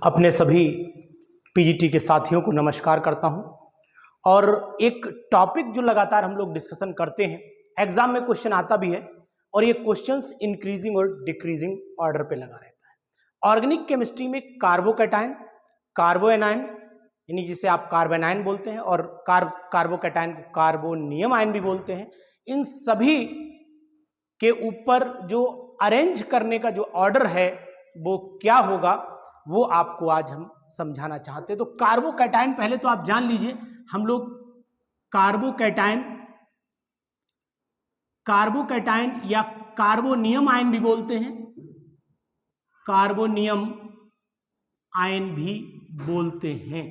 अपने सभी पीजीटी के साथियों को नमस्कार करता हूं। और एक टॉपिक जो लगातार हम लोग डिस्कशन करते हैं, एग्जाम में क्वेश्चन आता भी है और ये क्वेश्चंस इंक्रीजिंग और डिक्रीजिंग ऑर्डर पे लगा रहता है। ऑर्गेनिक केमिस्ट्री में कार्बोकैटायन, कार्बोएनायन यानी जिसे आप कार्बोनाइन बोलते हैं और कार्बोकैटायन को कार्बोनियम आयन भी बोलते हैं, इन सभी के ऊपर जो अरेंज करने का जो ऑर्डर है वो क्या होगा, वो आपको आज हम समझाना चाहते हैं। तो कार्बोकैटायन पहले तो आप जान लीजिए, हम लोग कार्बोकैटायन या कार्बोनियम आयन भी बोलते हैं, कार्बोनियम आयन भी बोलते हैं।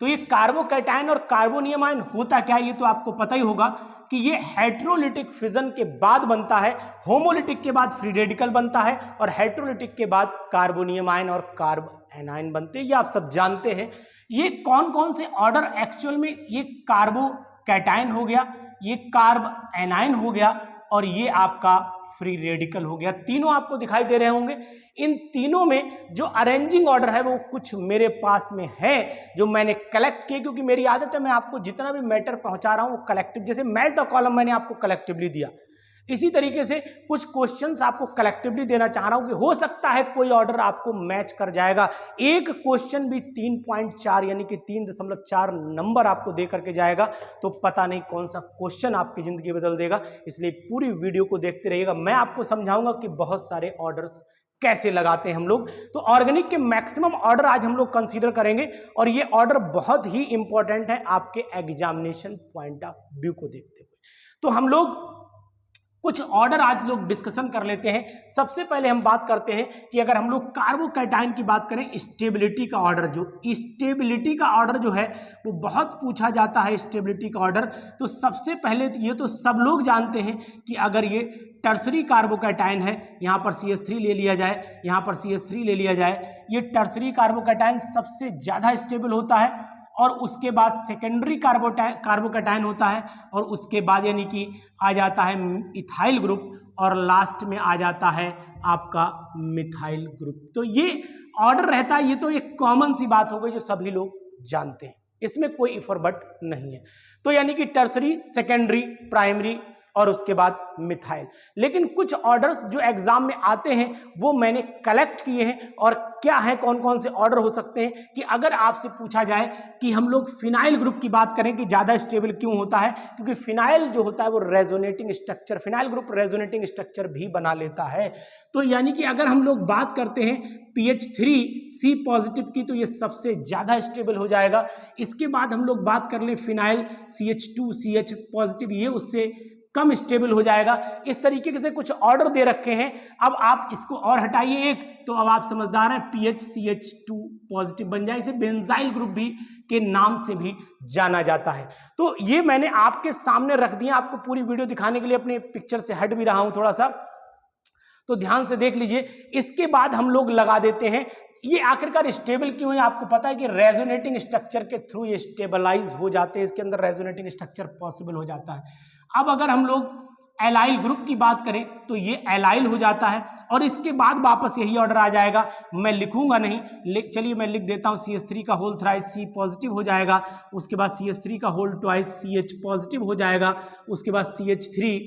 तो ये कार्बोकैटायन और कार्बोनियम आयन होता क्या है, ये तो आपको पता ही होगा कि ये हेट्रोलिटिक फिजन के बाद बनता है, होमोलिटिक के बाद फ्री रेडिकल बनता है और हेट्रोलिटिक के बाद कार्बोनियम आयन और कार्बोएनायन बनते हैं। ये आप सब जानते हैं। ये कौन कौन से ऑर्डर एक्चुअल में, ये कार्बोकैटायन हो गया, ये कार्बोएनायन हो गया और ये आपका फ्री रेडिकल हो गया। तीनों आपको दिखाई दे रहे होंगे। इन तीनों में जो अरेंजिंग ऑर्डर है वो कुछ मेरे पास में है जो मैंने कलेक्ट किए, क्योंकि मेरी आदत है मैं आपको जितना भी मैटर पहुंचा रहा हूं वो कलेक्टिव, जैसे मैच द कॉलम मैंने आपको कलेक्टिवली दिया, इसी तरीके से कुछ क्वेश्चंस आपको कलेक्टिवली देना चाह रहा हूं कि हो सकता है कोई ऑर्डर आपको मैच कर जाएगा। एक क्वेश्चन भी 3.4 यानी कि 3.4 नंबर आपको दे करके जाएगा, तो पता नहीं कौन सा क्वेश्चन आपकी जिंदगी बदल देगा। इसलिए पूरी वीडियो को देखते रहिएगा, मैं आपको समझाऊंगा कि बहुत सारे ऑर्डर्स कैसे लगाते हैं हम लोग। तो ऑर्गेनिक के मैक्सिमम ऑर्डर आज हम लोग कंसीडर करेंगे और ये ऑर्डर बहुत ही इंपॉर्टेंट है आपके एग्जामिनेशन पॉइंट ऑफ व्यू को देखते हुए। तो हम लोग कुछ ऑर्डर आज लोग डिस्कशन कर लेते हैं। सबसे पहले हम बात करते हैं कि अगर हम लोग कार्बोकैटायन की बात करें, स्टेबिलिटी का ऑर्डर, जो स्टेबिलिटी का ऑर्डर जो है वो बहुत पूछा जाता है। स्टेबिलिटी का ऑर्डर तो सबसे पहले ये तो सब लोग जानते हैं कि अगर ये टर्सरी कार्बोकैटायन है, यहाँ पर CH3 ले लिया जाए, यहाँ पर CH3 ले लिया जाए, ये टर्सरी कार्बोकैटायन सबसे ज़्यादा स्टेबल होता है और उसके बाद सेकेंडरी कार्बोकैटायन होता है और उसके बाद यानी कि आ जाता है इथाइल ग्रुप और लास्ट में आ जाता है आपका मिथाइल ग्रुप। तो ये ऑर्डर रहता है। ये तो एक कॉमन सी बात हो गई जो सभी लोग जानते हैं, इसमें कोई इफ और बट नहीं है। तो यानी कि टर्सरी, सेकेंडरी, प्राइमरी और उसके बाद मिथाइल। लेकिन कुछ ऑर्डर्स जो एग्जाम में आते हैं वो मैंने कलेक्ट किए हैं। और क्या है, कौन कौन से ऑर्डर हो सकते हैं कि अगर आपसे पूछा जाए कि हम लोग फिनाइल ग्रुप की बात करें कि ज्यादा स्टेबल क्यों होता है, क्योंकि फिनाइल जो होता है वो resonating structure, phenyl group resonating structure भी बना लेता है। तो यानी कि अगर हम लोग बात करते हैं PH3C पॉजिटिव की, तो ये सबसे ज्यादा स्टेबल हो जाएगा। इसके बाद हम लोग बात कर ले फिनाइल CH2CH पॉजिटिव, ये उससे कम स्टेबल हो जाएगा। इस तरीके से कुछ ऑर्डर दे रखे हैं। अब आप इसको और हटाइए एक, तो अब आप समझदार हैं, PHCH2 पॉजिटिव बन जाए। इसे बेंजाइल ग्रुप भी के नाम से भी जाना जाता है। तो ये मैंने आपके सामने रख दिया, आपको पूरी वीडियो दिखाने के लिए अपने पिक्चर से हट भी रहा हूं थोड़ा सा, तो ध्यान से देख लीजिए। इसके बाद हम लोग लगा देते हैं, ये आखिरकार स्टेबल क्यों है आपको पता है कि रेजोनेटिंग स्ट्रक्चर के थ्रू ये स्टेबलाइज हो जाते हैं, इसके अंदर रेजोनेटिंग स्ट्रक्चर पॉसिबल हो जाता है। अब अगर हम लोग एलाइल ग्रुप की बात करें तो ये एलाइल हो जाता है और इसके बाद वापस यही ऑर्डर आ जाएगा। मैं लिखूंगा नहीं, चलिए मैं लिख देता हूं, CH3 का होल थ्राइस C पॉजिटिव हो जाएगा, उसके बाद CH3 का होल ट्वाइस CH पॉजिटिव हो जाएगा, उसके बाद CH3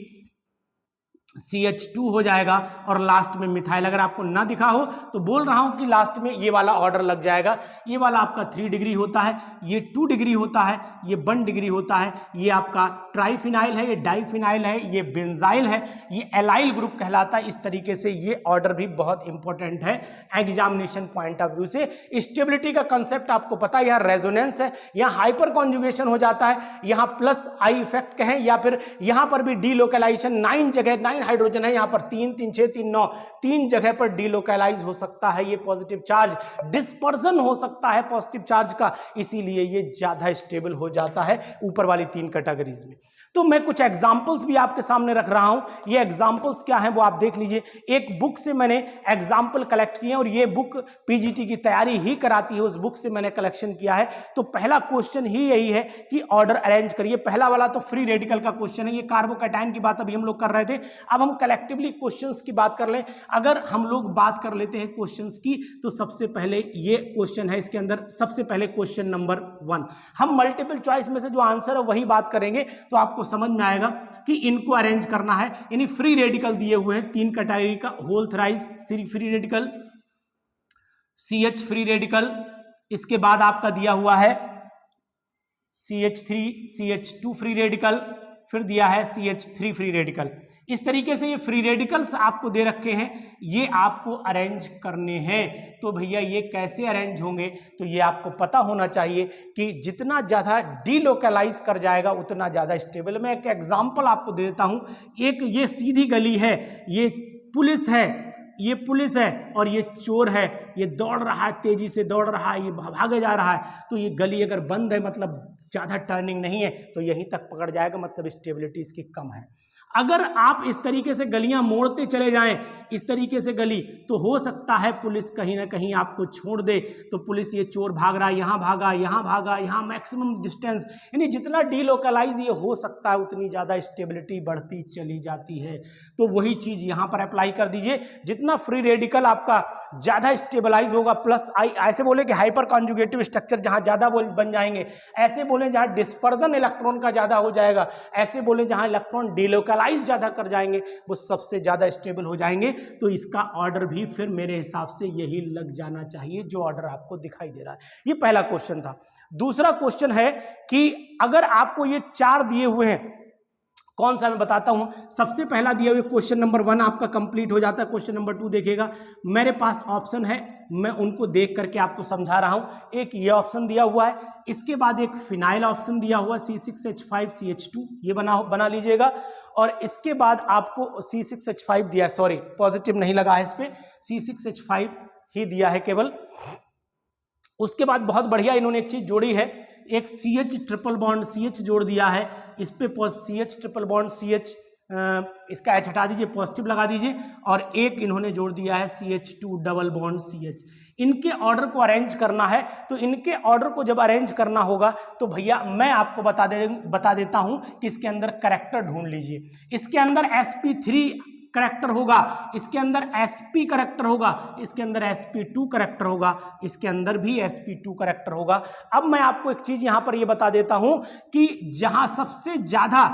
CH2 हो जाएगा और लास्ट में मिथाइल। अगर आपको ना दिखा हो तो बोल रहा हूं कि लास्ट में ये वाला ऑर्डर लग जाएगा। ये वाला आपका 3 डिग्री होता है, ये 2 डिग्री होता है, ये 1 डिग्री होता है, ये आपका ट्राइफिनाइल है, ये डाइफिनाइल है, ये बेंजाइल है, ये एलाइल ग्रुप कहलाता है। इस तरीके से ये ऑर्डर भी बहुत इंपॉर्टेंट है एग्जामिनेशन पॉइंट ऑफ व्यू से। स्टेबिलिटी का कंसेप्ट आपको पता है, यहाँ रेजोनेंस है, यहाँ हाइपर कॉन्जुगेशन हो जाता है, यहाँ प्लस आई इफेक्ट कहें या फिर यहाँ पर भी डीलोकलाइजेशन, 9 जगह 9 हाइड्रोजन है, यहां पर 3 3 6 3 9 3 जगह पर डीलोकलाइज हो सकता है ये पॉजिटिव चार्ज, डिस्पर्सन हो सकता है पॉजिटिव चार्ज का, इसीलिए ये ज्यादा स्टेबल हो जाता है ऊपर वाली 3 कैटेगरीज में। तो मैं कुछ एग्जाम्पल्स भी आपके सामने रख रहा हूं। ये एग्जाम्पल्स क्या हैं वो आप देख लीजिए। एक बुक से मैंने एग्जाम्पल कलेक्ट किए और ये बुक पीजीटी की तैयारी ही कराती है, उस बुक से मैंने कलेक्शन किया है। तो पहला क्वेश्चन ही यही है कि ऑर्डर अरेंज करिए। पहला वाला तो फ्री रेडिकल का क्वेश्चन है, ये कार्बोकैटायन की बात अभी हम लोग कर रहे थे। अब हम कलेक्टिवली क्वेश्चंस की बात कर लें। अगर हम लोग बात कर लेते हैं क्वेश्चंस की, तो सबसे पहले ये क्वेश्चन है, इसके अंदर सबसे पहले क्वेश्चन नंबर 1। हम मल्टीपल चॉइस में से जो आंसर है वही बात करेंगे, तो आपको समझ में आएगा कि इनको अरेंज करना है। यानी फ्री रेडिकल दिए हुए हैं 3 कैटेगरी का, whole thrice free radical, CH free radical, इसके बाद आपका दिया हुआ है CH3 CH2 फ्री रेडिकल, फिर दिया है CH3 फ्री रेडिकल। इस तरीके से ये फ्री रेडिकल्स आपको दे रखे हैं, ये आपको अरेंज करने हैं। तो भैया ये कैसे अरेंज होंगे, तो ये आपको पता होना चाहिए कि जितना ज़्यादा डीलोकलाइज कर जाएगा उतना ज़्यादा स्टेबल। मैं एक एग्जांपल आपको दे देता हूँ। एक ये सीधी गली है, ये पुलिस है, ये पुलिस है और ये चोर है, ये दौड़ रहा है, तेजी से दौड़ रहा है, ये भागे जा रहा है। तो ये गली अगर बंद है, मतलब ज़्यादा टर्निंग नहीं है, तो यहीं तक पकड़ जाएगा, मतलब स्टेबिलिटी इसकी कम है। अगर आप इस तरीके से गलियां मोड़ते चले जाएं, इस तरीके से गली, तो हो सकता है पुलिस कहीं ना कहीं आपको छोड़ दे। तो पुलिस, ये चोर भाग रहा है, यहाँ भागा, यहाँ भागा, यहाँ मैक्सिमम डिस्टेंस, यानी जितना डीलोकलाइज ये हो सकता है उतनी ज़्यादा स्टेबिलिटी बढ़ती चली जाती है। तो वही चीज़ यहाँ पर अप्लाई कर दीजिए। जितना फ्री रेडिकल आपका ज़्यादा स्टेबलाइज होगा, प्लस ऐसे बोले कि हाइपर कॉन्जुगेटिव स्ट्रक्चर जहाँ ज़्यादा बन जाएंगे, ऐसे बोले जहाँ डिस्पर्जन इलेक्ट्रॉन का ज़्यादा हो जाएगा, ऐसे बोले जहाँ इलेक्ट्रॉन डीलोकलाइज ज़्यादा कर जाएंगे, वो सबसे ज़्यादा स्टेबल हो जाएंगे। तो इसका ऑर्डर भी फिर मेरे हिसाब से यही लग जाना चाहिए जो ऑर्डर आपको दिखाई दे रहा है। ये पहला क्वेश्चन था। दूसरा क्वेश्चन है कि अगर आपको ये 4 दिए हुए हैं, कौन सा मैं बताता हूं। सबसे पहला दिया हुआ क्वेश्चन नंबर 1 आपका कंप्लीट हो जाता है। क्वेश्चन नंबर 2 देखिएगा, मेरे पास ऑप्शन है, मैं उनको देख करके आपको समझा रहा हूं। एक ये ऑप्शन दिया हुआ है, इसके बाद एक फिनाइल ऑप्शन दिया हुआ C6H5CH2, ये बना लीजिएगा। और इसके बाद आपको C6H5 दिया, सॉरी पॉजिटिव नहीं लगा है इस पे, C6H5 ही दिया है केवल। उसके बाद बहुत बढ़िया इन्होंने एक चीज जोड़ी है, एक CH ट्रिपल बॉन्ड CH जोड़ दिया है, इस पे CH ट्रिपल बॉन्ड CH, इसका H हटा दीजिए, पॉजिटिव लगा दीजिए। और एक इन्होंने जोड़ दिया है CH2 डबल बॉन्ड CH। इनके ऑर्डर को अरेंज करना है। तो इनके ऑर्डर को जब अरेंज करना होगा तो भैया मैं आपको बता देता हूं कि इसके अंदर कैरेक्टर ढूंढ लीजिए। इसके अंदर sp3 करेक्टर होगा, इसके अंदर sp करेक्टर होगा, इसके अंदर sp2 करेक्टर होगा, इसके अंदर भी sp2 करेक्टर होगा। अब मैं आपको एक चीज यहां पर ये बता देता हूं कि जहां सबसे ज्यादा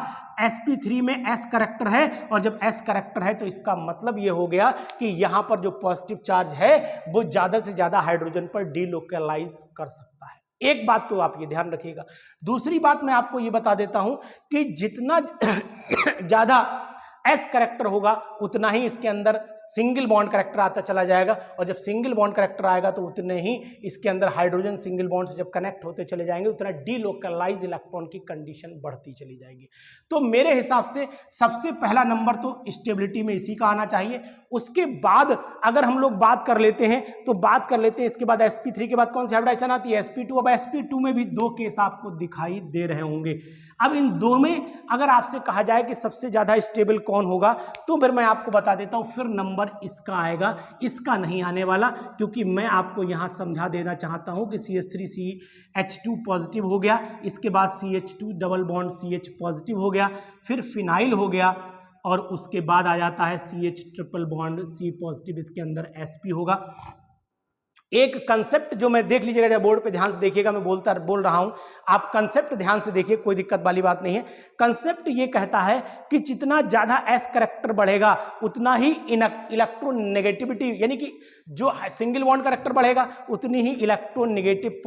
sp3 में s करेक्टर है, और जब s करेक्टर है तो इसका मतलब ये हो गया कि यहां पर जो पॉजिटिव चार्ज है वो ज्यादा से ज्यादा हाइड्रोजन पर डीलोकलाइज कर सकता है। एक बात तो आप ये ध्यान रखिएगा। दूसरी बात मैं आपको ये बता देता हूं कि जितना ज्यादा S करेक्टर होगा उतना ही इसके अंदर सिंगल बॉन्ड करेक्टर आता चला जाएगा, और जब सिंगल बॉन्ड करेक्टर आएगा तो उतने ही इसके अंदर हाइड्रोजन सिंगल बॉन्ड से जब कनेक्ट होते चले जाएंगे उतना डीलोकलाइज इलेक्ट्रॉन की कंडीशन बढ़ती चली जाएगी। तो मेरे हिसाब से सबसे पहला नंबर तो स्टेबिलिटी में इसी का आना चाहिए। उसके बाद अगर हम लोग बात कर लेते हैं तो बात कर लेते हैं इसके बाद sp3 के बाद कौन सी हाइब्रिडाइजेशन आती है, sp2। अब sp2 में भी 2 केस आपको दिखाई दे रहे होंगे। अब इन 2 में अगर आपसे कहा जाए कि सबसे ज्यादा स्टेबल कौन होगा, तो फिर मैं आपको बता देता हूं, फिर नंबर इसका आएगा, इसका नहीं आने वाला, क्योंकि मैं आपको यहां समझा देना चाहता हूं कि CH3CH2 पॉजिटिव हो गया, इसके बाद CH2 double bond CH positive हो गया, फिर फिनाइल हो गया, और उसके बाद आ जाता है CH triple bond C positive, इसके अंदर sp होगा। एक कंसेप्ट जो मैं देख लीजिएगा, जब बोर्ड पे ध्यान से देखिएगा, मैं बोल रहा हूं, आप कंसेप्ट ध्यान से देखिए, कोई दिक्कत वाली बात नहीं है। कंसेप्ट ये कहता है कि जितना ज्यादा S करेक्टर बढ़ेगा उतना ही इलेक्ट्रोनेगेटिविटी, यानी कि जो सिंगल बॉन्ड करेक्टर बढ़ेगा उतनी ही इलेक्ट्रोनेगेटिव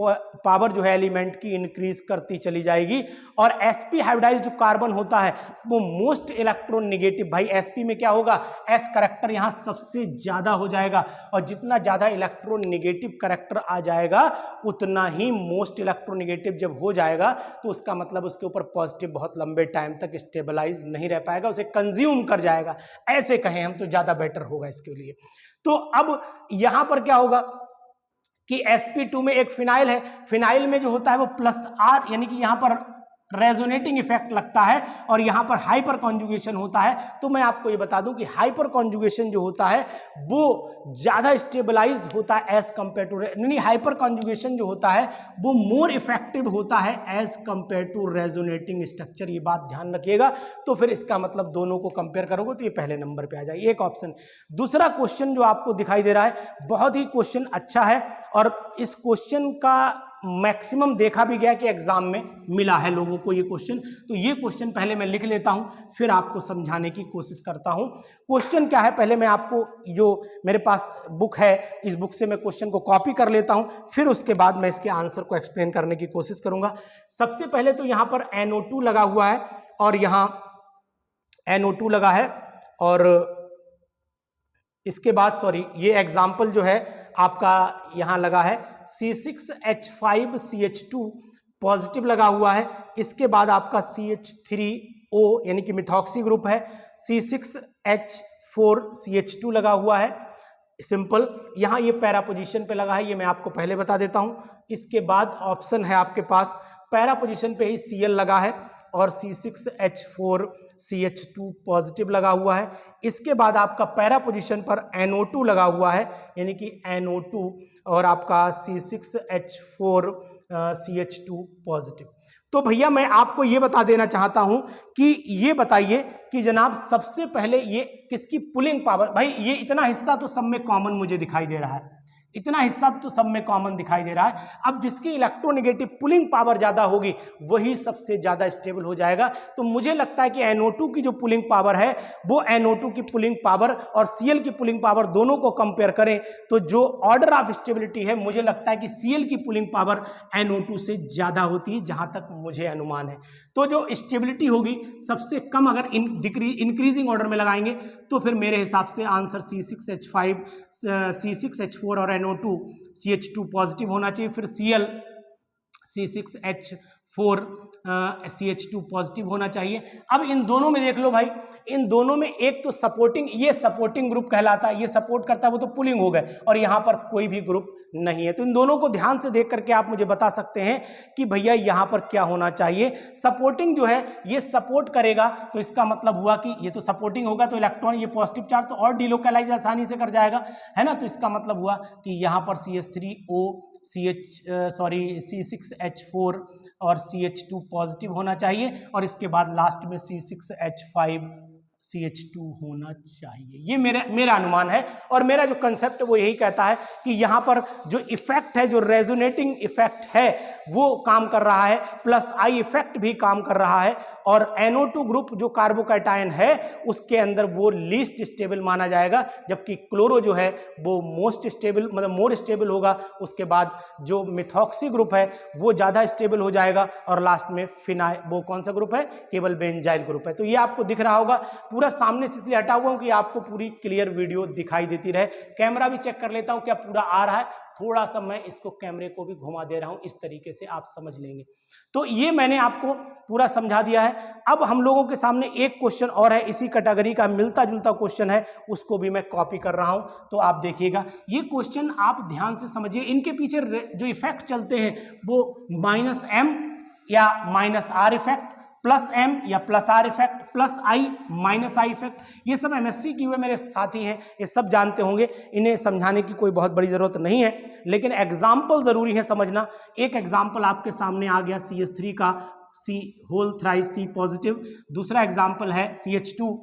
पावर जो है एलिमेंट की इंक्रीज करती चली जाएगी। और sp हाइब्रिडाइज्ड जो कार्बन होता है वो मोस्ट इलेक्ट्रोनेगेटिव, भाई sp में क्या होगा, S करेक्टर यहां सबसे ज्यादा हो जाएगा, और जितना ज्यादा इलेक्ट्रोनेगेटिव करेक्टर आ जाएगा उतना ही मोस्ट इलेक्ट्रोनेगेटिव जब हो जाएगा तो उसका मतलब उसके ऊपर पॉजिटिव बहुत लंबे टाइम तक स्टेबलाइज नहीं रह पाएगा, उसे कंज्यूम कर जाएगा, ऐसे कहें हम तो ज्यादा बेटर होगा इसके लिए। तो अब यहां पर क्या होगा कि sp2 में एक फिनाइल है, फिनाइल में जो होता है वो +R, यानी कि यहां पर रेजोनेटिंग इफेक्ट लगता है और यहां पर हाइपर कॉन्जुगेशन होता है। तो मैं आपको ये बता दूं कि हाइपर कॉन्जुगेशन जो होता है वो ज्यादा स्टेबलाइज होता है एज कंपेयर टू, यानी हाइपर कॉन्जुगेशन जो होता है वो मोर इफेक्टिव होता है as compare to resonating structure. ये बात ध्यान रखिएगा। तो फिर इसका मतलब दोनों को कंपेयर करोगे तो ये पहले नंबर पे आ जाएगी, एक ऑप्शन। दूसरा क्वेश्चन जो आपको दिखाई दे रहा है, बहुत ही क्वेश्चन अच्छा है और इस क्वेश्चन का मैक्सिमम देखा भी गया कि एग्जाम में मिला है लोगों को ये क्वेश्चन। तो ये क्वेश्चन पहले मैं लिख लेता हूं, फिर आपको समझाने की कोशिश करता हूं। क्वेश्चन क्या है, पहले मैं आपको जो मेरे पास बुक है इस बुक से मैं क्वेश्चन को कॉपी कर लेता हूं, फिर उसके बाद मैं इसके आंसर को एक्सप्लेन करने की कोशिश करूंगा। सबसे पहले तो यहां पर NO2 लगा हुआ है और यहां NO2 लगा है और इसके बाद सॉरी ये एग्जाम्पल जो है आपका यहां लगा है C6H5CH2 पॉजिटिव लगा हुआ है। इसके बाद आपका CH3O यानी कि मिथॉक्सी ग्रुप है, C6H4CH2 लगा हुआ है, सिंपल। यहां ये पैरा पोजीशन पे लगा है, ये मैं आपको पहले बता देता हूं। इसके बाद ऑप्शन है आपके पास पैरा पोजीशन पे ही Cl लगा है और C6H4CH2 पॉजिटिव लगा हुआ है। इसके बाद आपका पैरा पोजीशन पर NO2 लगा हुआ है, यानी कि NO2 और आपका C6H4CH2 पॉजिटिव। तो भैया मैं आपको ये बता देना चाहता हूं कि ये बताइए कि जनाब सबसे पहले ये किसकी पुलिंग पावर, भाई ये इतना हिस्सा तो सब में कॉमन मुझे दिखाई दे रहा है, इतना हिस्सा तो सब में कॉमन दिखाई दे रहा है। अब जिसकी इलेक्ट्रोनेगेटिव पुलिंग पावर ज्यादा होगी वही सबसे ज्यादा स्टेबल हो जाएगा। तो मुझे लगता है कि NO2 की जो पुलिंग पावर है वो NO2 की पुलिंग पावर और Cl की पुलिंग पावर दोनों को कंपेयर करें तो जो ऑर्डर ऑफ स्टेबिलिटी है मुझे लगता है कि Cl की पुलिंग पावर NO2 से ज्यादा होती है, जहां तक मुझे अनुमान है। तो जो स्टेबिलिटी होगी सबसे कम अगर इंक्रीजिंग ऑर्डर में लगाएंगे तो फिर मेरे हिसाब से आंसर C6H5 C6H4 और NO2 CH2 पॉजिटिव होना चाहिए, फिर Cl C6H4 CH2 पॉजिटिव होना चाहिए। अब इन दोनों में देख लो भाई, इन दोनों में एक तो सपोर्टिंग, ये सपोर्टिंग ग्रुप कहलाता है, ये सपोर्ट करता है, वो तो पुलिंग हो गए और यहां पर कोई भी ग्रुप नहीं है। तो इन दोनों को ध्यान से देख करके आप मुझे बता सकते हैं कि भैया यहां पर क्या होना चाहिए। सपोर्टिंग जो है ये सपोर्ट करेगा तो इसका मतलब हुआ कि ये तो सपोर्टिंग होगा तो इलेक्ट्रॉन ये पॉजिटिव चार्ज तो और डिलोकलाइज आसानी से कर जाएगा, है ना। तो इसका मतलब हुआ कि यहां पर CH3O C6H4 और CH2 पॉजिटिव होना चाहिए और इसके बाद लास्ट में C6H5CH2 होना चाहिए। ये मेरा अनुमान है और मेरा जो कंसेप्ट है वो यही कहता है कि यहां पर जो इफेक्ट है, जो रेजोनेटिंग इफेक्ट है वो काम कर रहा है, प्लस आई इफेक्ट भी काम कर रहा है और NO2 ग्रुप जो कार्बोकैटायन है उसके अंदर वो लीस्ट स्टेबल माना जाएगा, जबकि क्लोरो जो है वो मोस्ट स्टेबल मतलब मोर स्टेबल होगा। उसके बाद जो मिथॉक्सी ग्रुप है वो ज्यादा स्टेबल हो जाएगा और लास्ट में फिनाइल, वो कौन सा ग्रुप है, केवल बेंजाइल ग्रुप है। तो ये आपको दिख रहा होगा, पूरा सामने से इसलिए हटा हुआ हूं कि आपको पूरी क्लियर वीडियो दिखाई देती रहे। कैमरा भी चेक कर लेता हूं क्या पूरा आ रहा है, थोड़ा सा मैं इसको कैमरे को भी घुमा दे रहा हूं, इस तरीके से आप समझ लेंगे। तो ये मैंने आपको पूरा समझा दिया है। अब हम लोगों के सामने एक क्वेश्चन और है, इसी कैटेगरी का मिलता जुलता क्वेश्चन है, उसको भी मैं कॉपी कर रहा हूं तो आप देखिएगा। ये क्वेश्चन आप ध्यान से समझिए, इनके पीछे जो इफेक्ट चलते हैं वो -M या -R इफेक्ट, +M या +R effect, +I -I effect, ये सब MSc किए हुए मेरे साथी हैं, ये सब जानते होंगे, इन्हें समझाने की कोई बहुत बड़ी जरूरत नहीं है, लेकिन एग्जाम्पल जरूरी है समझना। एक एग्जाम्पल आपके सामने आ गया CH3 का C whole thrice C positive, दूसरा एग्जाम्पल है CH2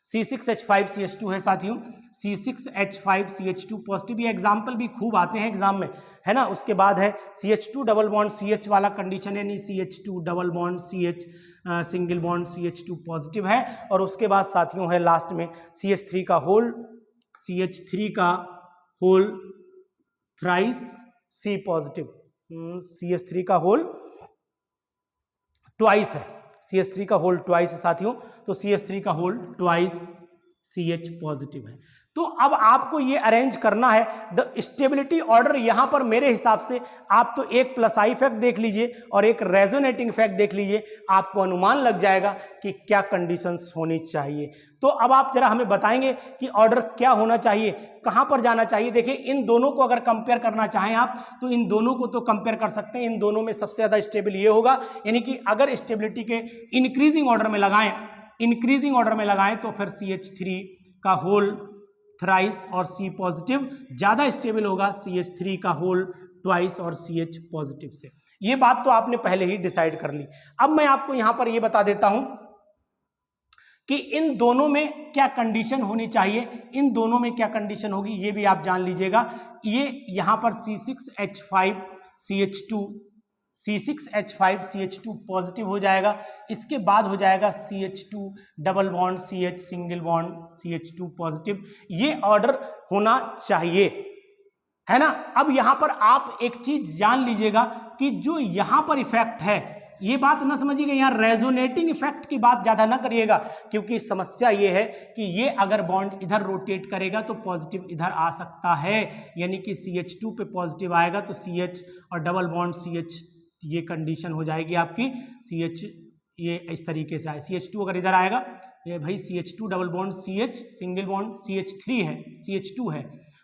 C6H5CH2 है साथियों, C6H5CH2 पॉजिटिव। ये एग्जाम्पल भी खूब आते हैं एग्जाम में, है ना। उसके बाद है CH2 डबल बॉन्ड CH वाला कंडीशन है, नहीं CH2 double bond CH single bond CH2 positive है। और उसके बाद साथियों है लास्ट में CH3 का whole thrice C positive, CH3 का होल ट्वाइस है, CH3 का होल ट्वाइस है साथियों, तो CH3 का होल ट्वाइस CH पॉजिटिव है। तो अब आपको ये अरेंज करना है द स्टेबिलिटी ऑर्डर। यहां पर मेरे हिसाब से आप तो एक प्लस आई इफेक्ट देख लीजिए और एक रेजोनेटिंग इफेक्ट देख लीजिए, आपको अनुमान लग जाएगा कि क्या कंडीशंस होनी चाहिए। तो अब आप जरा हमें बताएंगे कि ऑर्डर क्या होना चाहिए, कहां पर जाना चाहिए। देखिए इन दोनों को अगर कंपेयर करना चाहें आप तो इन दोनों को तो कंपेयर कर सकते हैं। इन दोनों में सबसे ज्यादा स्टेबल ये होगा, यानी कि अगर स्टेबिलिटी के इंक्रीजिंग ऑर्डर में लगाएं तो फिर CH3 का होल थ्राइस और C पॉजिटिव ज्यादा स्टेबल होगा CH3 का होल ट्वाइस और CH पॉजिटिव से। ये बात तो आपने पहले ही डिसाइड कर ली। अब मैं आपको यहां पर ये बता देता हूं कि इन दोनों में क्या कंडीशन होनी चाहिए, इन दोनों में क्या कंडीशन होगी ये भी आप जान लीजिएगा। ये यहां पर C6H5CH2 पॉजिटिव हो जाएगा, इसके बाद हो जाएगा CH2 double bond CH single bond CH2 positive. ये ऑर्डर होना चाहिए, है ना। अब यहां पर आप एक चीज जान लीजिएगा कि जो यहां पर इफेक्ट है, ये बात ना समझिएगा, यहाँ रेजोनेटिंग इफेक्ट की बात ज्यादा ना करिएगा, क्योंकि समस्या ये है कि ये अगर बॉन्ड इधर रोटेट करेगा तो पॉजिटिव इधर आ सकता है, यानी कि CH2 पे पॉजिटिव आएगा तो CH और डबल बॉन्ड CH, ये कंडीशन हो जाएगी आपकी CH, ये इस तरीके से आए। CH2 अगर इधर आएगा, ये भाई CH2 double bond CH single bond CH3 है, CH2 है,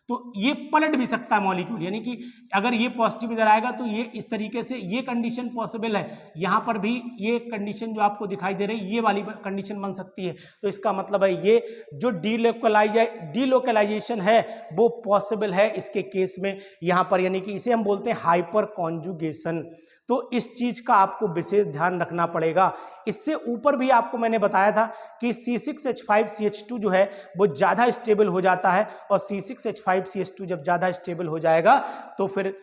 तो ये पलट भी सकता है मॉलिक्यूल, यानी कि अगर ये पॉजिटिव इधर आएगा तो ये इस तरीके से, ये कंडीशन पॉसिबल है। यहां पर भी ये कंडीशन जो आपको दिखाई दे रही है, ये वाली कंडीशन बन सकती है। तो इसका मतलब है ये जो डीलोकलाइजेशन है वो पॉसिबल है इसके केस में यहां पर, यानी कि इसे हम बोलते हैं हाइपर कॉन्जुगेशन। तो इस चीज का आपको विशेष ध्यान रखना पड़ेगा। इससे ऊपर भी आपको मैंने बताया था कि C6H5CH2 जो है वो ज्यादा स्टेबल हो जाता है, और C6H5CH2 जब ज्यादा स्टेबल हो जाएगा तो फिर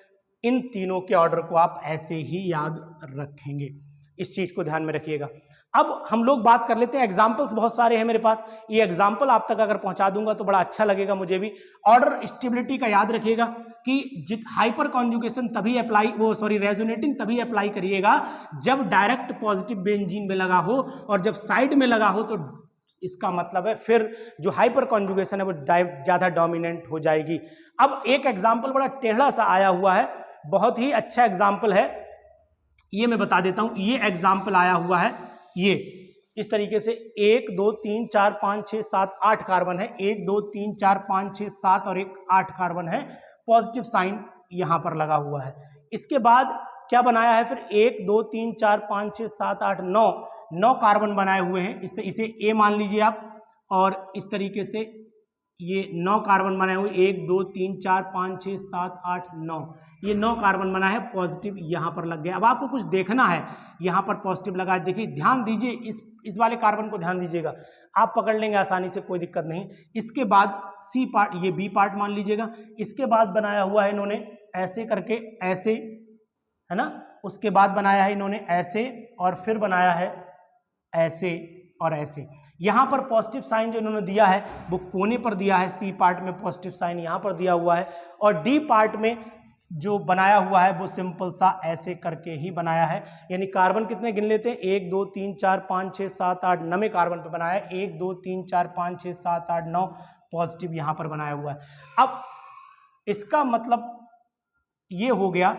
इन तीनों के ऑर्डर को आप ऐसे ही याद रखेंगे। इस चीज को ध्यान में रखिएगा। अब हम लोग बात कर लेते हैं, एग्जाम्पल्स बहुत सारे हैं मेरे पास, ये एग्जाम्पल आप तक अगर पहुंचा दूंगा तो बड़ा अच्छा लगेगा मुझे भी। ऑर्डर स्टेबिलिटी का याद रखिएगा कि हाइपर कॉन्जुगेशन तभी रेजोनेटिंग तभी अप्लाई करिएगा जब डायरेक्ट पॉजिटिव बेंजीन में लगा हो, और जब साइड में लगा हो तो इसका मतलब है फिर जो हाइपर कॉन्जुगेशन है वो ज्यादा डोमिनेंट हो जाएगी। अब एक एग्जाम्पल बड़ा टेढ़ा सा आया हुआ है, बहुत ही अच्छा एग्जाम्पल है, ये मैं बता देता हूं। ये एग्जाम्पल आया हुआ है, ये इस तरीके से 1 2 3 4 5 6 7 8 कार्बन है, 1 2 3 4 5 6 7 और एक 8 कार्बन है, पॉजिटिव साइन यहां पर लगा हुआ है। इसके बाद क्या बनाया है फिर, 1 2 3 4 5 6 7 8 9 कार्बन बनाए हुए हैं, इसे A मान लीजिए आप, और इस तरीके से ये 9 कार्बन बनाए हुए, 1 2 3 4 5 6 7 8 9, ये 9 कार्बन बना है, पॉजिटिव यहां पर लग गया। अब आपको कुछ देखना है, यहां पर पॉजिटिव लगा है, देखिए ध्यान दीजिए, इस वाले कार्बन को ध्यान दीजिएगा, आप पकड़ लेंगे आसानी से, कोई दिक्कत नहीं। इसके बाद C पार्ट, ये B पार्ट मान लीजिएगा। इसके बाद बनाया हुआ है इन्होंने ऐसे करके, ऐसे, है ना, उसके बाद बनाया है इन्होंने ऐसे, और फिर बनाया है ऐसे और ऐसे। यहां पर पॉजिटिव साइन जो इन्होंने दिया है वो कोने पर दिया है, C पार्ट में पॉजिटिव साइन यहां पर दिया हुआ है, और D पार्ट में जो बनाया हुआ है वो सिंपल सा ऐसे करके ही बनाया है। यानी कार्बन कितने गिन लेते हैं, 1 2 3 4 5 6 7 8 9 कार्बन पर बनाया है, 1 2 3 4 5 6 7 8 9 पॉजिटिव यहां पर बनाया हुआ है। अब इसका मतलब ये हो गया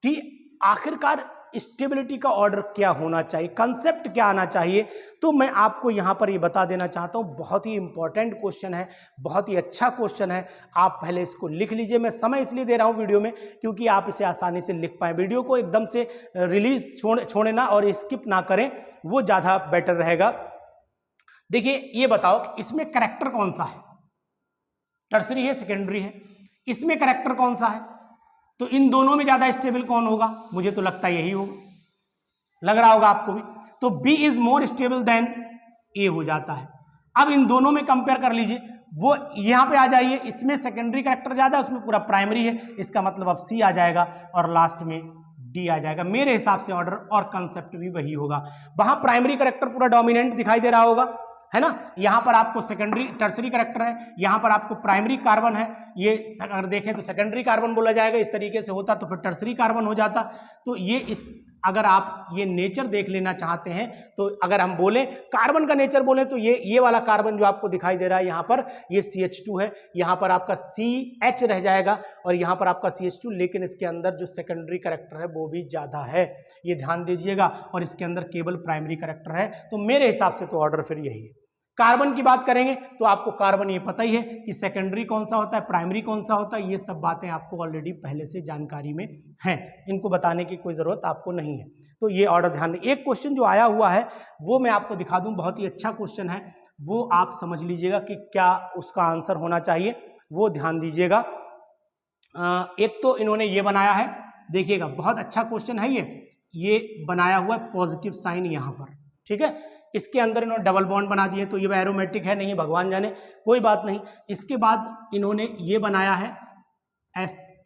कि आखिरकार स्टेबिलिटी का ऑर्डर क्या होना चाहिए, कंसेप्ट क्या आना चाहिए। तो मैं आपको यहां पर ये बता देना चाहता हूं, बहुत ही इंपॉर्टेंट क्वेश्चन है, बहुत ही अच्छा क्वेश्चन है, आप पहले इसको लिख लीजिए। मैं समय इसलिए दे रहा हूं वीडियो में क्योंकि आप इसे आसानी से लिख पाएं, वीडियो को एकदम से रिलीज छोड़े ना और स्किप ना करें, वो ज्यादा बेटर रहेगा। देखिए ये बताओ, इसमें कैरेक्टर कौन सा है, टर्सरी है सेकेंडरी है, इसमें कैरेक्टर कौन सा है, तो इन दोनों में ज्यादा स्टेबल कौन होगा, मुझे तो लगता है यही होगा, लग रहा होगा आपको भी। तो B is more stable then A हो जाता है। अब इन दोनों में कंपेयर कर लीजिए, वो यहां पे आ जाइए, इसमें सेकेंडरी कैरेक्टर ज्यादा है, उसमें पूरा प्राइमरी है, इसका मतलब अब C आ जाएगा और लास्ट में D आ जाएगा। मेरे हिसाब से ऑर्डर और कंसेप्ट भी वही होगा। वहां प्राइमरी कैरेक्टर पूरा डोमिनेंट दिखाई दे रहा होगा, है ना, यहां पर आपको सेकेंडरी टर्सरी कैरेक्टर है, यहां पर आपको प्राइमरी कार्बन है, ये अगर देखें तो सेकेंडरी कार्बन बोला जाएगा, इस तरीके से होता तो फिर टर्सरी कार्बन हो जाता। तो ये इस अगर आप ये नेचर देख लेना चाहते हैं तो अगर हम बोलें कार्बन का नेचर बोलें तो ये वाला कार्बन जो आपको दिखाई दे रहा है यहाँ पर, ये CH2 है, यहाँ पर आपका CH रह जाएगा और यहाँ पर आपका CH2, लेकिन इसके अंदर जो सेकेंडरी कैरेक्टर है वो भी ज़्यादा है, ये ध्यान दीजिएगा, और इसके अंदर केवल प्राइमरी कैरेक्टर है। तो मेरे हिसाब से तो ऑर्डर फिर यही है। कार्बन की बात करेंगे तो आपको कार्बन ये पता ही है कि सेकेंडरी कौन सा होता है, प्राइमरी कौन सा होता है, ये सब बातें आपको ऑलरेडी पहले से जानकारी में हैं, इनको बताने की कोई ज़रूरत आपको नहीं है। तो ये ऑर्डर ध्यान। एक क्वेश्चन जो आया हुआ है वो मैं आपको दिखा दूं, बहुत ही अच्छा क्वेश्चन है, वो आप समझ लीजिएगा कि क्या उसका आंसर होना चाहिए, वो ध्यान दीजिएगा। एक तो इन्होंने ये बनाया है, देखिएगा बहुत अच्छा क्वेश्चन है ये बनाया हुआ है पॉजिटिव साइन यहाँ पर, ठीक है। इसके अंदर इन्होंने डबल बॉन्ड बना दिए, तो ये एरोमेटिक है नहीं, भगवान जाने, कोई बात नहीं। इसके बाद इन्होंने ये बनाया है,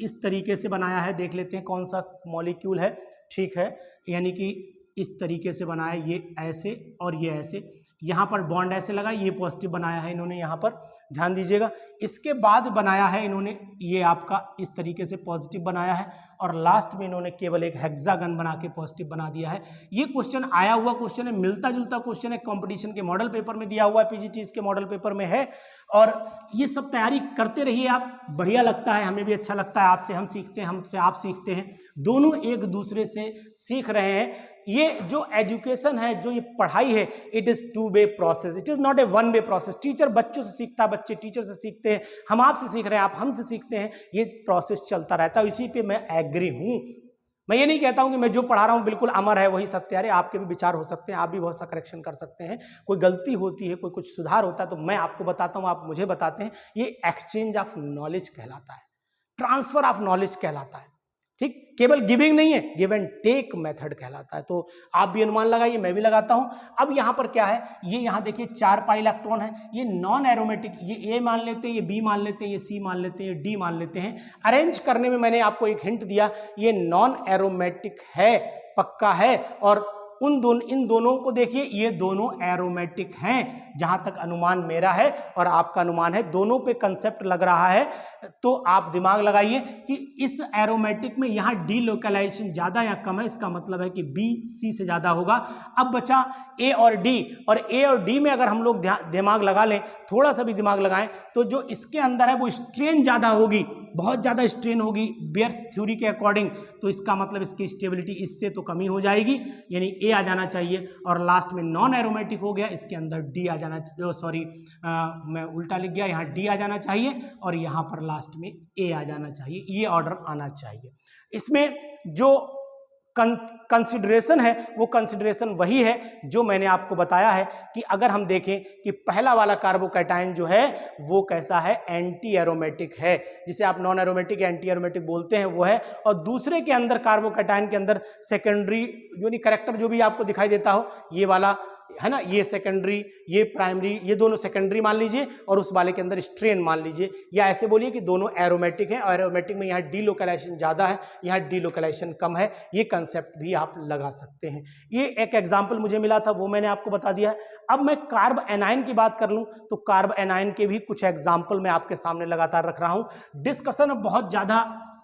इस तरीके से बनाया है, देख लेते हैं कौन सा मॉलिक्यूल है, ठीक है, यानी कि इस तरीके से बनाया, ये ऐसे और ये ऐसे, यहाँ पर बॉन्ड ऐसे लगा, ये पॉजिटिव बनाया है इन्होंने यहाँ पर, ध्यान दीजिएगा। इसके बाद बनाया है इन्होंने ये आपका इस तरीके से पॉजिटिव बनाया है, और लास्ट में इन्होंने केवल एक हेक्सागन बना के पॉजिटिव बना दिया है। ये क्वेश्चन आया हुआ क्वेश्चन है, मिलता जुलता क्वेश्चन है, कंपटीशन के मॉडल पेपर में दिया हुआ है, पीजीटीज के मॉडल पेपर में है, और ये सब तैयारी करते रहिए आप, बढ़िया लगता है, हमें भी अच्छा लगता है, आपसे हम सीखते हैं, हमसे आप सीखते हैं, दोनों एक दूसरे से सीख रहे हैं। ये जो एजुकेशन है, जो ये पढ़ाई है, it is 2 way process, it is not a 1 way process. Teacher बच्चों से सीखता है, बच्चे टीचर से सीखते हैं, हम आपसे सीख रहे हैं, आप हमसे सीखते हैं, ये प्रोसेस चलता रहता है। इसी पे मैं एग्री हूं। मैं ये नहीं कहता हूं कि मैं जो पढ़ा रहा हूं बिल्कुल अमर है, वही सत्य है, आपके भी विचार हो सकते हैं, आप भी बहुत सा करेक्शन कर सकते हैं, कोई गलती होती है, कोई कुछ सुधार होता है तो मैं आपको बताता हूं, आप मुझे बताते हैं। ये एक्सचेंज ऑफ नॉलेज कहलाता है, ट्रांसफर ऑफ नॉलेज कहलाता है, ठीक, केवल गिविंग नहीं है, गिव एंड टेक मेथड कहलाता है। तो आप भी अनुमान लगाइए, मैं भी लगाता हूं। अब यहां पर क्या है, ये यहां देखिए 4 पाई इलेक्ट्रॉन है, ये नॉन एरोमेटिक, ये A मान लेते हैं, ये B मान लेते हैं, ये C मान लेते हैं, ये D मान लेते हैं। अरेंज करने में मैंने आपको एक हिंट दिया, ये नॉन एरोमेटिक है, पक्का है, और इन दोनों को देखिए, ये दोनों एरोमेटिक हैं, जहां तक अनुमान मेरा है और आपका अनुमान है, दोनों पे कंसेप्ट लग रहा है। तो आप दिमाग लगाइए कि इस एरोमेटिक में यहां डी लोकलाइजेशन ज्यादा या कम है, इसका मतलब है कि बी सी से ज्यादा होगा। अब बचा ए और डी, और ए और डी में अगर हम लोग दिमाग लगा लें, थोड़ा सा भी दिमाग लगाएं, तो जो इसके अंदर है वो स्ट्रेन ज्यादा होगी, बहुत ज्यादा स्ट्रेन होगी बेयर्स थ्योरी के अकॉर्डिंग, तो इसका मतलब इसकी स्टेबिलिटी इससे तो कमी हो जाएगी, यानी ए आ जाना चाहिए, और लास्ट में नॉन एरोमेटिक हो गया, इसके अंदर डी आ जाना, सॉरी मैं उल्टा लिख गया, यहाँ डी आ जाना चाहिए और यहाँ पर लास्ट में ए आ जाना चाहिए, ये ऑर्डर आना चाहिए। इसमें जो कंसिडरेशन है वो कंसिडरेशन वही है जो मैंने आपको बताया है कि अगर हम देखें कि पहला वाला कार्बोकैटायन जो है वो कैसा है, एंटी एरोमेटिक है, जिसे आप नॉन एरोमेटिक एंटी एरोमेटिक बोलते हैं वो है, और दूसरे के अंदर कार्बोकैटायन के अंदर सेकेंडरी जो नहीं कैरेक्टर जो भी आपको दिखाई देता हो, ये वाला है ना, ये सेकेंडरी, ये प्राइमरी, ये दोनों सेकेंडरी मान लीजिए, और उस वाले के अंदर स्ट्रेन मान लीजिए, या ऐसे बोलिए कि दोनों एरोमेटिक हैं, और एरोमेटिक में यहाँ डी लोकलाइजेशन ज़्यादा है, यहाँ डी लोकलाइजेशन कम है, ये कंसेप्ट भी आप लगा सकते हैं। ये एक एग्जाम्पल मुझे मिला था, वो मैंने आपको बता दिया है। अब मैं कार्ब एनाइन की बात कर लूँ तो कार्ब एनाइन के भी कुछ एग्जाम्पल मैं आपके सामने लगातार रख रहा हूँ। डिस्कशन बहुत ज़्यादा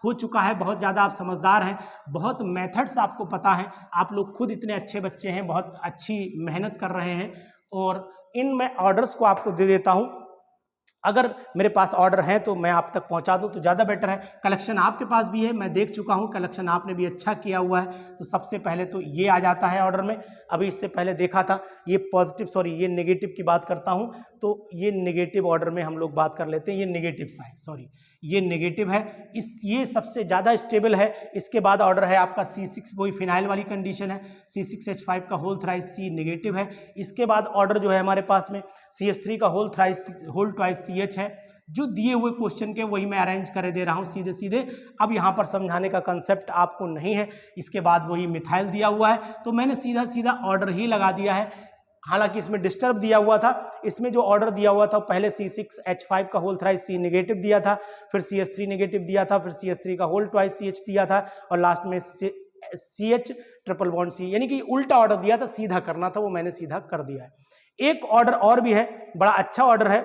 हो चुका है, बहुत ज़्यादा आप समझदार हैं, बहुत मेथड्स आपको पता है, आप लोग खुद इतने अच्छे बच्चे हैं, बहुत अच्छी मेहनत कर रहे हैं, और इन मैं ऑर्डर्स को आपको दे देता हूं। अगर मेरे पास ऑर्डर है तो मैं आप तक पहुंचा दूं तो ज़्यादा बेटर है। कलेक्शन आपके पास भी है, मैं देख चुका हूं, कलेक्शन आपने भी अच्छा किया हुआ है, तो सबसे पहले तो ये आ जाता है ऑर्डर में। अभी इससे पहले देखा था ये पॉजिटिव, सॉरी ये नेगेटिव की बात करता हूं, तो ये नेगेटिव ऑर्डर में हम लोग बात कर लेते हैं। ये नेगेटिव साइन, सॉरी ये नेगेटिव है, ये सबसे ज़्यादा स्टेबल है। इसके बाद ऑर्डर है आपका C6, वही फिनाइल वाली कंडीशन है, C6H5 का होल थ्राइस C नेगेटिव है। इसके बाद ऑर्डर जो है हमारे पास में CH3 का होल ट्वाइस CH है। जो दिए हुए क्वेश्चन के वही मैं अरेंज कर दे रहा हूँ सीधे सीधे। अब यहाँ पर समझाने का कंसेप्ट आपको नहीं है। इसके बाद वही मिथाइल दिया हुआ है, तो मैंने सीधा सीधा ऑर्डर ही लगा दिया है। हालांकि इसमें डिस्टर्ब दिया हुआ था, इसमें जो ऑर्डर दिया हुआ था पहले C6H5 का होल थ्राइस C नेगेटिव दिया था, फिर CH3 नेगेटिव दिया था, फिर CH3 का होल ट्वाइस CH दिया था, और लास्ट में CH ट्रिपल बॉन्ड C, यानी कि उल्टा ऑर्डर दिया था, सीधा करना था, वो मैंने सीधा कर दिया है। एक ऑर्डर और भी है, बड़ा अच्छा ऑर्डर है,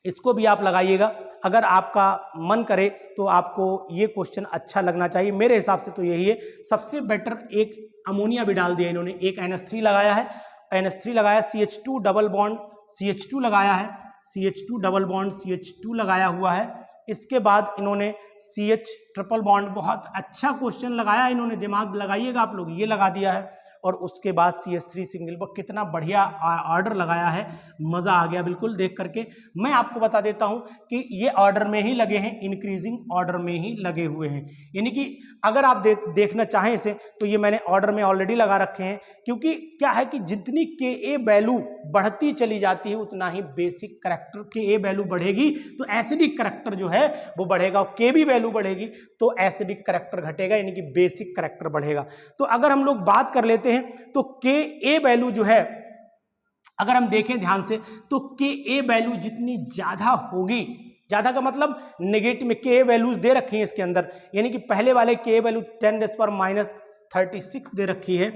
इसको भी आप लगाइएगा। अगर आपका मन करे तो आपको ये क्वेश्चन अच्छा लगना चाहिए, मेरे हिसाब से तो यही है सबसे बेटर। एक अमोनिया भी डाल दिया इन्होंने, एक NH3 लगाया है, NH3 लगाया, CH2 डबल बॉन्ड CH2 लगाया है, CH2 डबल बॉन्ड CH2 लगाया हुआ है। इसके बाद इन्होंने CH ट्रिपल बॉन्ड, बहुत अच्छा क्वेश्चन लगाया इन्होंने, दिमाग लगाइएगा आप लोग, ये लगा दिया है। और उसके बाद CH3 सिंगल बॉन्ड, कितना बढ़िया ऑर्डर लगाया है, मजा आ गया बिल्कुल देख करके। मैं आपको बता देता हूं कि ये ऑर्डर में ही लगे हैं, इंक्रीजिंग ऑर्डर में ही लगे हुए हैं, यानी कि अगर आप देखना चाहें इसे तो ये मैंने ऑर्डर में ऑलरेडी लगा रखे हैं, क्योंकि क्या है कि जितनी Ka वैल्यू बढ़ती चली जाती है उतना ही बेसिक करैक्टर Ka वैल्यू बढ़ेगी तो एसिडिक करैक्टर जो है वो बढ़ेगा, और Kb वैल्यू बढ़ेगी तो एसिडिक करैक्टर घटेगा, यानी कि बेसिक करैक्टर बढ़ेगा। तो अगर हम लोग बात कर लेते हैं तो Ka वैल्यू जो है, अगर हम देखें ध्यान से तो Ka वैल्यू जितनी ज्यादा होगी, ज्यादा का मतलब नेगेटिव में Ka वैल्यूज दे रखी हैं इसके अंदर, यानी कि पहले वाले Ka वैल्यू 10⁻36 दे रखी है,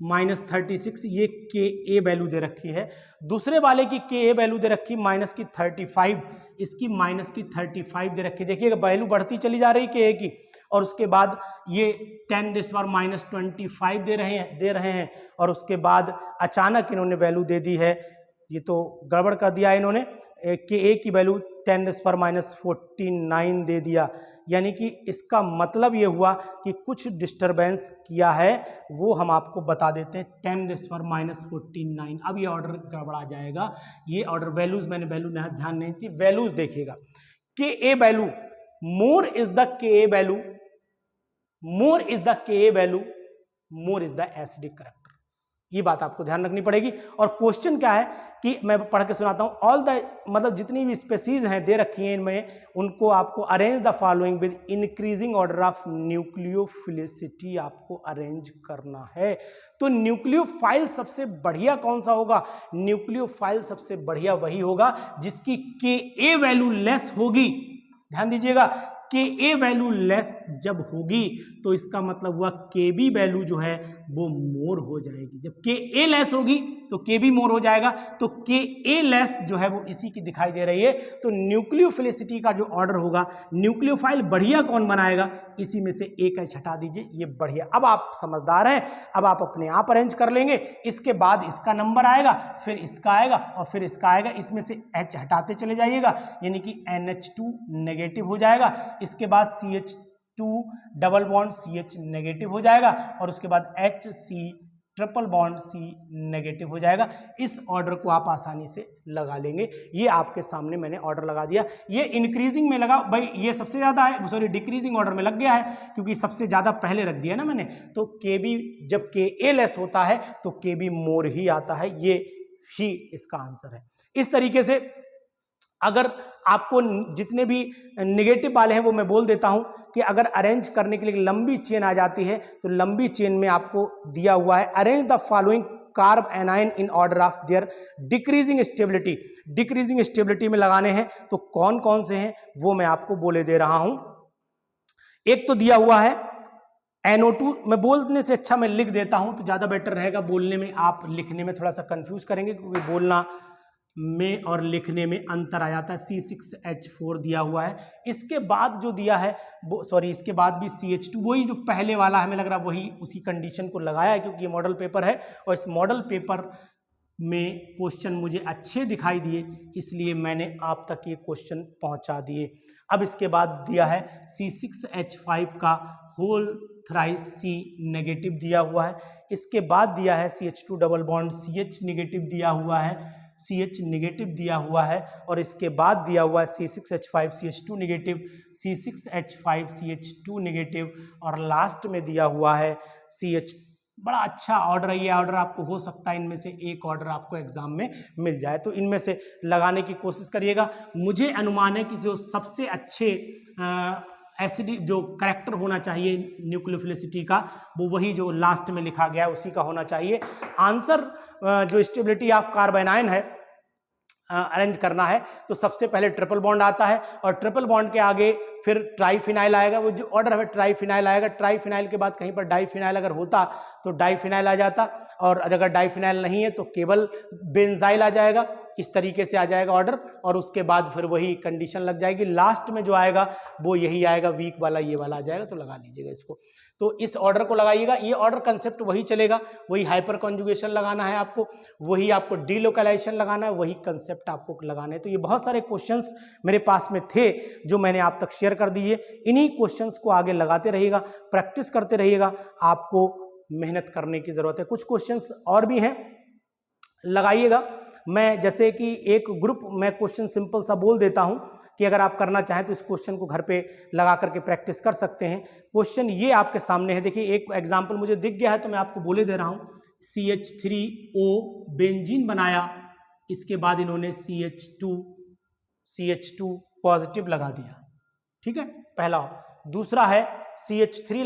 -36 ये Ka वैल्यू दे रखी है। दूसरे वाले की Ka वैल्यू दे रखी -35, इसकी -35 दे रखी। देखिएगा वैल्यू बढ़ती चली जा रही Ka की, और उसके बाद ये 10⁻25 दे रहे हैं, और उसके बाद अचानक इन्होंने वैल्यू दे दी है, ये तो गड़बड़ कर दिया इन्होंने, Ka की वैल्यू 10⁻49 दे दिया, यानी कि इसका मतलब ये हुआ कि कुछ डिस्टरबेंस किया है, वो हम आपको बता देते हैं 10⁻49। अब ये ऑर्डर गड़बड़ा जाएगा, ये ऑर्डर वैल्यूज मैंने वैल्यू ध्यान नहीं थी, वैल्यूज देखिएगा, Ka value more is the Ka value, more is the Ka value, more is the acidic character, ये बात आपको ध्यान रखनी पड़ेगी। और क्वेश्चन क्या है कि मैं पढ़ के सुनाता हूं, ऑल द मतलब जितनी भी स्पेसीज हैं दे रखी हैं इनमें, उनको आपको arrange the following with increasing order of nucleophilicity आपको अरेंज करना है। तो न्यूक्लियोफाइल सबसे बढ़िया कौन सा होगा? न्यूक्लियोफाइल सबसे बढ़िया वही होगा जिसकी Ka वैल्यू लेस होगी। ध्यान दीजिएगा, Ka वैल्यू लेस जब होगी तो इसका मतलब हुआ Kb वैल्यू जो है वो मोर हो जाएगी। जब Ka लेस होगी तो Kb मोर हो जाएगा, तो Ka लेस जो है वो इसी की दिखाई दे रही है। तो न्यूक्लियोफिलिसिटी का जो ऑर्डर होगा, न्यूक्लियोफाइल बढ़िया कौन बनाएगा, इसी में से एक H हटा दीजिए, ये बढ़िया। अब आप समझदार हैं, अब आप अपने आप अरेंज कर लेंगे, इसके बाद इसका नंबर आएगा, फिर इसका आएगा और फिर इसका आएगा, इसमें से H हटाते चले जाइएगा, यानी कि NH2 नेगेटिव हो जाएगा, इसके बाद CH2 double bond CH negative हो जाएगा, और उसके बाद HC triple bond C negative हो जाएगा। इस ऑर्डर को आप आसानी से लगा लेंगे, ये आपके सामने मैंने ऑर्डर लगा दिया। ये इंक्रीजिंग में लगा भाई, ये सबसे ज्यादा है, सॉरी डिक्रीजिंग ऑर्डर में लग गया है क्योंकि सबसे ज्यादा पहले रख दिया ना मैंने। तो Kb जब Ka लेस होता है तो Kb मोर ही आता है, ये ही इसका आंसर है। इस तरीके से अगर आपको जितने भी नेगेटिव वाले हैं वो मैं बोल देता हूं कि अगर अरेंज करने के लिए लंबी चेन आ जाती है तो लंबी चेन में आपको दिया हुआ है arrange the following carb A9 in order of their decreasing stability. Decreasing stability में लगाने हैं तो कौन कौन से हैं वो मैं आपको बोले दे रहा हूं। एक तो दिया हुआ है NO2, मैं बोलने से अच्छा मैं लिख देता हूं तो ज्यादा बेटर रहेगा, बोलने में आप लिखने में थोड़ा सा कंफ्यूज करेंगे क्योंकि बोलना में और लिखने में अंतर आ जाता है। C6H4 दिया हुआ है, इसके बाद जो दिया है वो सॉरी इसके बाद भी CH2, वही जो पहले वाला हमें लग रहा है वही उसी कंडीशन को लगाया है क्योंकि ये मॉडल पेपर है और इस मॉडल पेपर में क्वेश्चन मुझे अच्छे दिखाई दिए इसलिए मैंने आप तक ये क्वेश्चन पहुंचा दिए। अब इसके बाद दिया है C6H5 का होल थ्राइस C नेगेटिव दिया हुआ है, इसके बाद दिया है CH2 double bond CH negative दिया हुआ है, CH नेगेटिव दिया हुआ है, और इसके बाद दिया हुआ है C6H5 CH2 negative, C6H5 CH2 negative, और लास्ट में दिया हुआ है CH। बड़ा अच्छा ऑर्डर है ये, ऑर्डर आपको हो सकता है इनमें से एक ऑर्डर आपको एग्जाम में मिल जाए, तो इनमें से लगाने की कोशिश करिएगा। मुझे अनुमान है कि जो सबसे अच्छे एसिडिक जो करैक्टर होना चाहिए न्यूक्लियोफिलिसिटी का वो वही जो लास्ट में लिखा गया है उसी का होना चाहिए। आंसर जो स्टेबिलिटी ऑफ कार्बोनाइन है अरेंज करना है तो सबसे पहले ट्रिपल बॉन्ड आता है और ट्रिपल बॉन्ड के आगे फिर ट्राइफिनाइल आएगा, वो जो ऑर्डर है ट्राइफिनाइल आएगा, ट्राइफिनाइल के बाद कहीं पर डाइफिनाइल अगर होता तो डाइफिनाइल आ जाता, और अगर डाइफिनाइल नहीं है तो केवल बेंजाइल आ जाएगा। इस तरीके से आ जाएगा ऑर्डर, और उसके बाद फिर वही कंडीशन लग जाएगी। लास्ट में जो आएगा वो यही आएगा, वीक वाला ये वाला आ जाएगा, तो लगा लीजिएगा इसको। तो इस ऑर्डर को लगाइएगा, ये ऑर्डर कंसेप्ट वही चलेगा, वही हाइपर कॉन्जुगेशन लगाना है आपको, वही आपको डीलोकलाइजेशन लगाना है, वही कंसेप्ट आपको लगाना है। तो ये बहुत सारे क्वेश्चंस मेरे पास में थे जो मैंने आप तक शेयर कर दिए। इन्हीं क्वेश्चंस को आगे लगाते रहिएगा, प्रैक्टिस करते रहिएगा, आपको मेहनत करने की जरूरत है। कुछ क्वेश्चंस और भी हैं, लगाइएगा। मैं जैसे कि एक ग्रुप में क्वेश्चन सिंपल सा बोल देता हूं कि अगर आप करना चाहें तो इस क्वेश्चन को घर पे लगा करके प्रैक्टिस कर सकते हैं। क्वेश्चन ये आपके सामने है, देखिए एक एग्जांपल मुझे दिख गया है तो मैं आपको बोले दे रहा हूं। CH3O बेंजीन बनाया, इसके बाद इन्होंने CH2 पॉजिटिव लगा दिया, ठीक है, पहला। दूसरा है CH3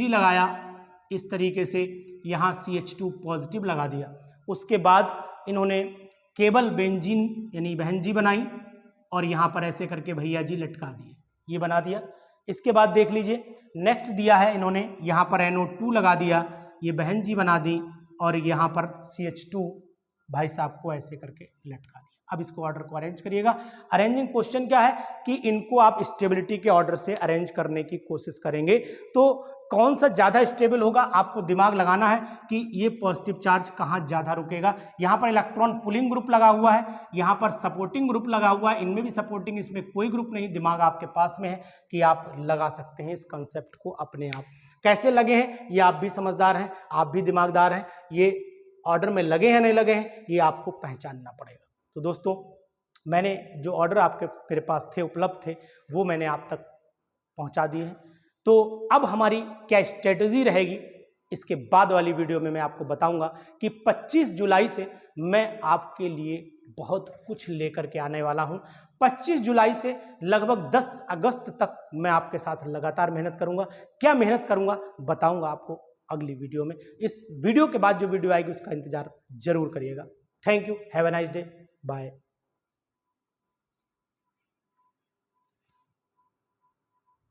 लगाया इस तरीके से, यहां CH2 पॉजिटिव लगा दिया। उसके बाद इन्होंने केवल बेंजीन यानी बहनजी बनाई, और यहां पर ऐसे करके भैया जी लटका दिए, ये बना दिया। इसके बाद देख लीजिए नेक्स्ट दिया है इन्होंने, यहां पर NO2 लगा दिया, ये बहनजी बना दी, और यहां पर CH2 भाई साहब को ऐसे करके लटका दिया। अब इसको ऑर्डर को अरेंज करिएगा। अरेंजिंग क्वेश्चन क्या है कि इनको आप स्टेबिलिटी के ऑर्डर से अरेंज करने की कोशिश करेंगे, तो कौन सा ज्यादा स्टेबल होगा आपको दिमाग लगाना है कि ये पॉजिटिव चार्ज कहाँ ज्यादा रुकेगा। यहाँ पर इलेक्ट्रॉन पुलिंग ग्रुप लगा हुआ है, यहाँ पर सपोर्टिंग ग्रुप लगा हुआ है, इनमें भी सपोर्टिंग, इसमें कोई ग्रुप नहीं। दिमाग आपके पास में है कि आप लगा सकते हैं इस कंसेप्ट को अपने आप। कैसे लगे हैं ये आप भी समझदार हैं, आप भी दिमागदार हैं, ये ऑर्डर में लगे हैं नहीं लगे हैं ये आपको पहचानना पड़ेगा। तो दोस्तों मैंने जो ऑर्डर आपके मेरे पास थे, उपलब्ध थे, वो मैंने आप तक पहुंचा दिए हैं। तो अब हमारी क्या स्ट्रेटजी रहेगी, इसके बाद वाली वीडियो में मैं आपको बताऊंगा कि 25 जुलाई से मैं आपके लिए बहुत कुछ लेकर के आने वाला हूं। 25 जुलाई से लगभग 10 अगस्त तक मैं आपके साथ लगातार मेहनत करूंगा। क्या मेहनत करूंगा बताऊंगा आपको अगली वीडियो में। इस वीडियो के बाद जो वीडियो आएगी उसका इंतजार जरूर करिएगा। Thank you, have a nice day, bye.